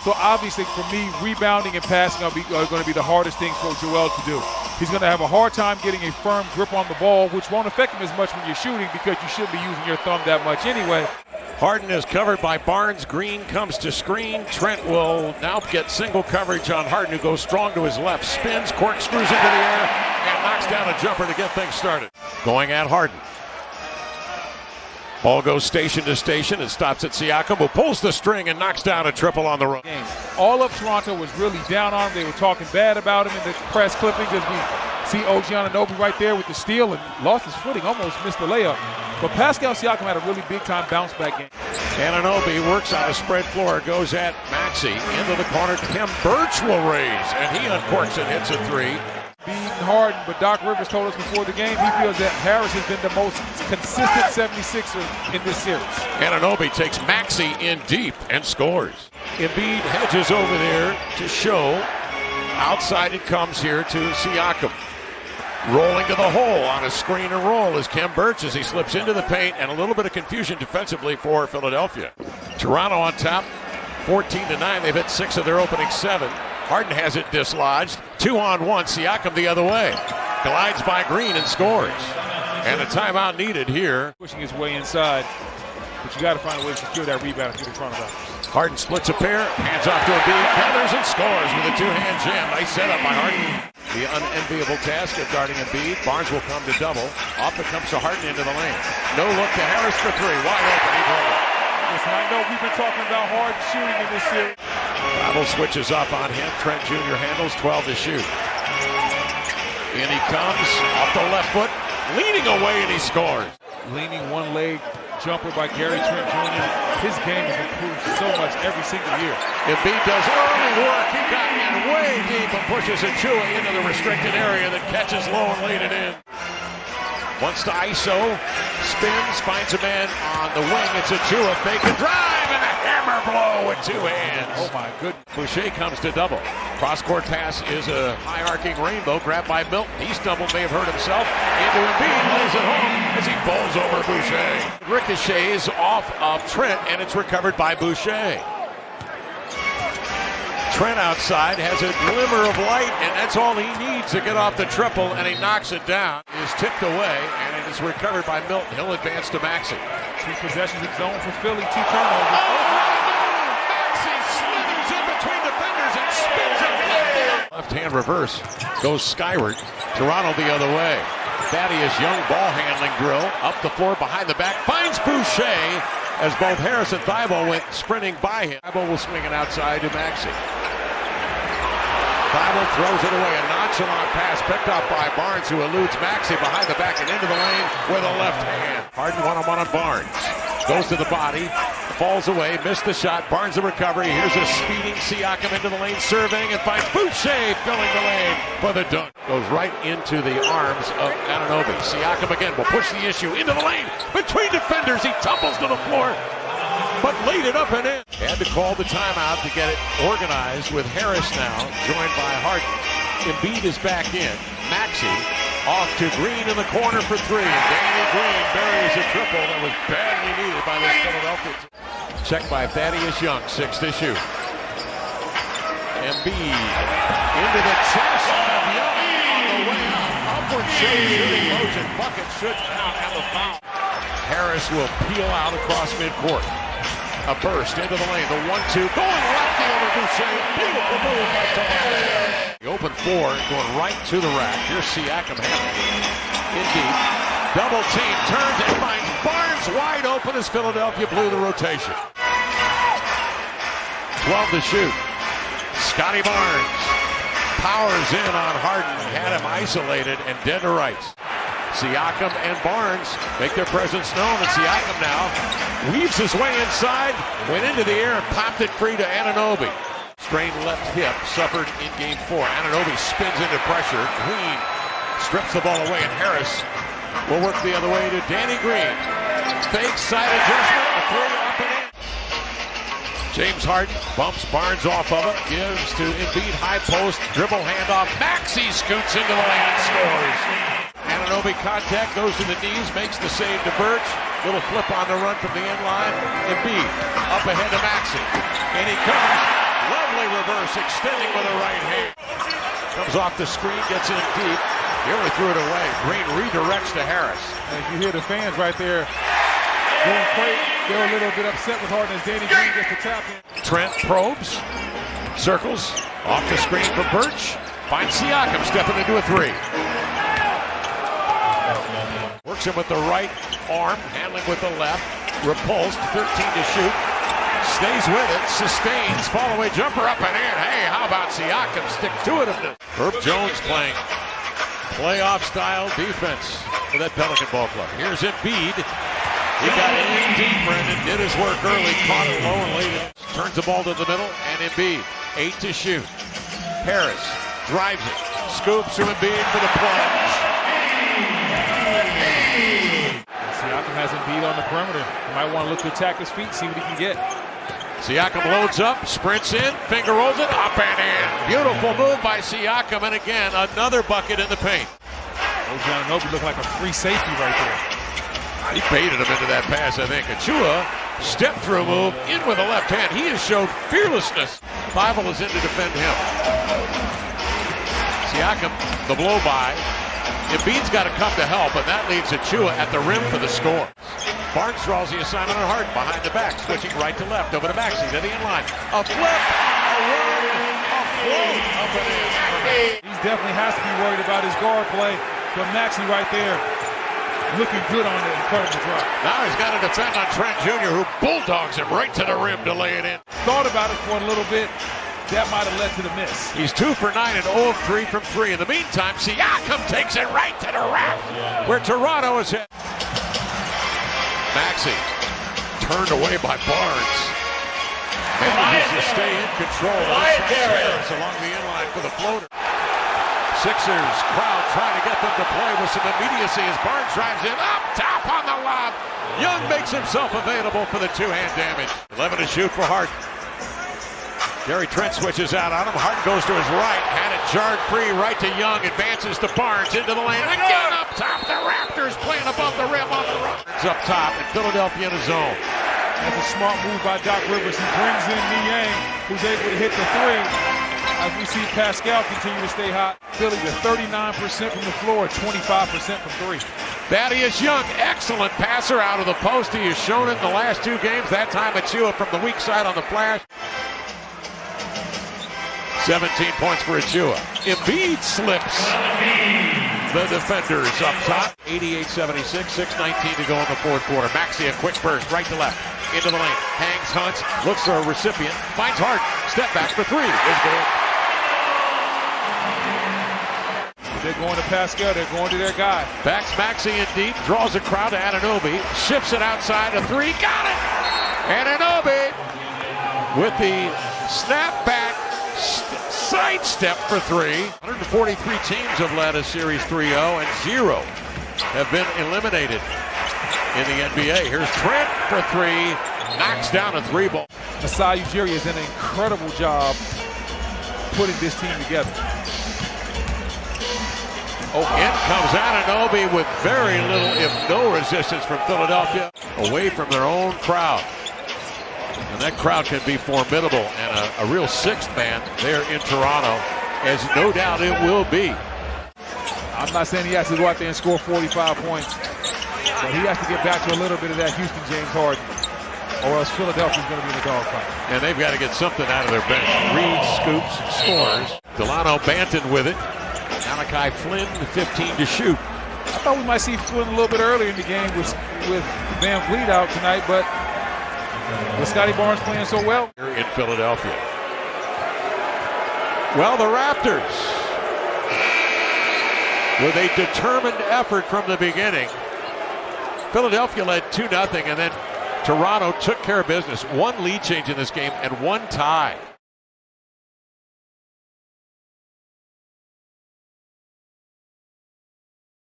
So obviously, for me, rebounding and passing are going to be the hardest things for Joel to do. He's going to have a hard time getting a firm grip on the ball, which won't affect him as much when you're shooting because you shouldn't be using your thumb that much anyway. Harden is covered by Barnes. Green comes to screen. Trent will now get single coverage on Harden, who goes strong to his left, spins, corkscrews into the air, and knocks down a jumper to get things started. Going at Harden. Ball goes station to station and stops at Siakam, who pulls the string and knocks down a triple on the run. All of Toronto was really down on him. They were talking bad about him in the press clippings as we see OG Anunoby right there with the steal and lost his footing, almost missed the layup. But Pascal Siakam had a really big-time bounce-back game. Anunoby works on a spread floor, goes at Maxey. Into the corner, Khem Birch will raise, and he uncorks and hits a three. Beating Harden, but Doc Rivers told us before the game he feels that Harris has been the most consistent 76er in this series. Anunoby takes Maxey in deep and scores. Embiid hedges over there to show. Outside it comes here to Siakam. Rolling to the hole on a screen and roll is Khem Birch as he slips into the paint, and a little bit of confusion defensively for Philadelphia. Toronto on top, 14-9. They've hit 6 of their opening 7. Harden has it dislodged. 2-on-1. Siakam the other way. Glides by Green and scores. And a timeout needed here. Pushing his way inside, but you got to find a way to secure that rebound if you're in front of us. Harden splits a pair, hands off to Embiid, gathers and scores with a two-hand jam. Nice setup by Harden. The unenviable task of guarding Embiid. Barnes will come to double. Off it comes to Harden into the lane. No look to Harris for 3. Wide open. He drove it. Listen, I know we've been talking about Harden shooting in this series. Travel switches up on him. Trent Jr. handles, 12 to shoot. In he comes, off the left foot, leaning away, and he scores. Leaning one leg jumper by Gary Trent Jr. His game has improved so much every single year. Embiid does early work. He got in way deep and pushes Achua into the restricted area that catches low and laid it in. Wants to ISO, spins, finds a man on the wing. It's Achua, fake and drive, and a hammer blow with 2 hands. Oh my goodness. Boucher comes to double. Cross-court pass is a high-arcing rainbow grabbed by Milton. He stumbled, may have hurt himself. Into Embiid, lays it home as he bowls over Boucher. Ricochets off of Trent, and it's recovered by Boucher. Trent outside has a glimmer of light, and that's all he needs to get off the triple, and he knocks it down. It is tipped away, and it is recovered by Milton. He'll advance to Maxey. 2 possessions in zone for Philly, 2 turnovers. Maxey slithers in between defenders and spins it. Left-hand reverse goes skyward. Toronto the other way. Thaddeus Young ball handling drill. Up the floor, behind the back. Finds Boucher as both Harris and Thibault went sprinting by him. Thibault will swing it outside to Maxey. Thibault throws it away. A nonchalant pass picked up by Barnes, who eludes Maxey behind the back and into the lane with a left hand. Harden one-on-one on Barnes. Goes to the body. Falls away. Missed the shot. Barnes the recovery. Here's a speeding Siakam into the lane, surveying, and finds Boucher filling the lane for the dunk. Goes right into the arms of Anunoby. Siakam again will push the issue into the lane. Between defenders, he tumbles to the floor, but laid it up and in. Had to call the timeout to get it organized with Harris now, joined by Harden. Embiid is back in. Maxey off to Green in the corner for 3. Danny Green buries a triple that was badly needed by this Philadelphia team. Checked by Thaddeus Young, 6 to shoot. Embiid into the chest of Young on the way out. Upward shooting motion. Bucket should count and the foul. Harris will peel out across midcourt. A burst into the lane. The 1-2 going lefty over Boucher. Beautiful move by Toronto. The open 4 going right to the rack. Here's Siakam handling in deep. Double team turns and finds Barnes wide open as Philadelphia blew the rotation. 12 to shoot. Scotty Barnes powers in on Harden. Had him isolated and dead to rights. Siakam and Barnes make their presence known, and Siakam now weaves his way inside, went into the air and popped it free to Anunoby. Strained left hip suffered in game 4. Anunoby spins into pressure. Green strips the ball away, and Harris will work the other way to Danny Green. Fake side adjustment, a 3 up and in. James Harden bumps Barnes off of it, gives to Embiid, high post, dribble handoff. Maxey scoots into the lane and scores. Anunoby contact, goes to the knees, makes the save to Birch. Little flip on the run from the end line. Embiid up ahead to Maxey. And he comes. Harris extending with a right hand. Comes off the screen, gets in deep. He only threw it away. Green redirects to Harris. And you hear the fans right there going crazy. They're a little bit upset with Harden as Danny Green gets the tap in. Trent probes, circles, off the screen for Birch. Finds Siakam stepping into a three. Works him with the right arm, handling with the left. Repulsed, 13 to shoot. Stays with it, sustains, fall away jumper up and in. Hey, how about Siakam? Stick to it. Herb Jones playing playoff-style defense for that Pelican ball club. Here's Embiid. He got in deep, Brendan, did his work early, caught it low and laid it. Turns the ball to the middle, and Embiid, 8 to shoot. Harris drives it, scoops to Embiid for the plunge. Siakam has Embiid on the perimeter. He might want to look to attack his feet, see what he can get. Siakam loads up, sprints in, finger rolls it, up and in. Beautiful move by Siakam, and again, another bucket in the paint. Ojananobi looked like a free safety right there. He baited him into that pass, I think. Achua, step-through move, in with the left hand. He has showed fearlessness. Bible is in to defend him. Siakam, the blow-by. Embiid's got to come to help, and that leaves Achua at the rim for the score. Barnes draws the assignment on Harden behind the back, switching right to left, over to Maxey, to the inline. A flip, a run, a float, up and in. He definitely has to be worried about his guard play, but Maxey right there looking good on the incredible drop. Now he's got to defend on Trent Jr., who bulldogs him right to the rim to lay it in. Thought about it for a little bit. That might have led to the miss. He's 2 for 9 and 0 of 3 from 3. In the meantime, Siakam takes it right to the rack, where Toronto is hit. Maxey turned away by Barnes. Manages to stay in control. Harris along the inline for the floater. Sixers crowd trying to get them to play with some immediacy as Barnes drives in up top on the lob. Young makes himself available for the two-hand damage. 11 to shoot for Harden. Gary Trent switches out on him. Harden goes to his right. Had it jarred free right to Young. Advances to Barnes into the lane. Again up top. The Raptors playing above the rim on the run. It's up top and Philadelphia in a zone. That's a smart move by Doc Rivers. He brings in Niang, who's able to hit the three. As we see Pascal continue to stay hot. Philly to 39% from the floor, 25% from three. Thaddeus Young, excellent passer out of the post. He has shown it in the last 2 games. That time Achua from the weak side on the flash. 17 points for Achua. Embiid slips. The defenders up top. 88-76, 6:19 to go in the fourth quarter. Maxey, a quick burst, right to left. Into the lane. Hangs, hunts, looks for a recipient. Finds Harden. Step back for 3. Is good. They're going to Pascal. They're going to their guy. Backs Maxey in deep. Draws a crowd to Anunoby. Shifts it outside. A 3. Got it! Anunoby with the snap back. Sidestep for 3. 143 teams have led a series 3-0, and 0 have been eliminated in the NBA. Here's Trent for 3. Knocks down a 3-ball. Masai Ujiri has done an incredible job putting this team together. In comes Anunoby with very little, if no resistance from Philadelphia, away from their own crowd. And that crowd can be formidable and a real sixth man there in Toronto, as no doubt it will be. I'm not saying he has to go out there and score 45 points, but he has to get back to a little bit of that Houston James Harden, or else Philadelphia's going to be in the dogfight. And they've got to get something out of their bench. Reed scoops, scores. Delano Banton with it. Malachi Flynn, 15 to shoot. I thought we might see Flynn a little bit earlier in the game with Van Vliet out tonight, but with Scotty Barnes playing so well in Philadelphia. Well, the Raptors, with a determined effort from the beginning. Philadelphia led 2-0, and then Toronto took care of business. 1 lead change in this game and 1 tie.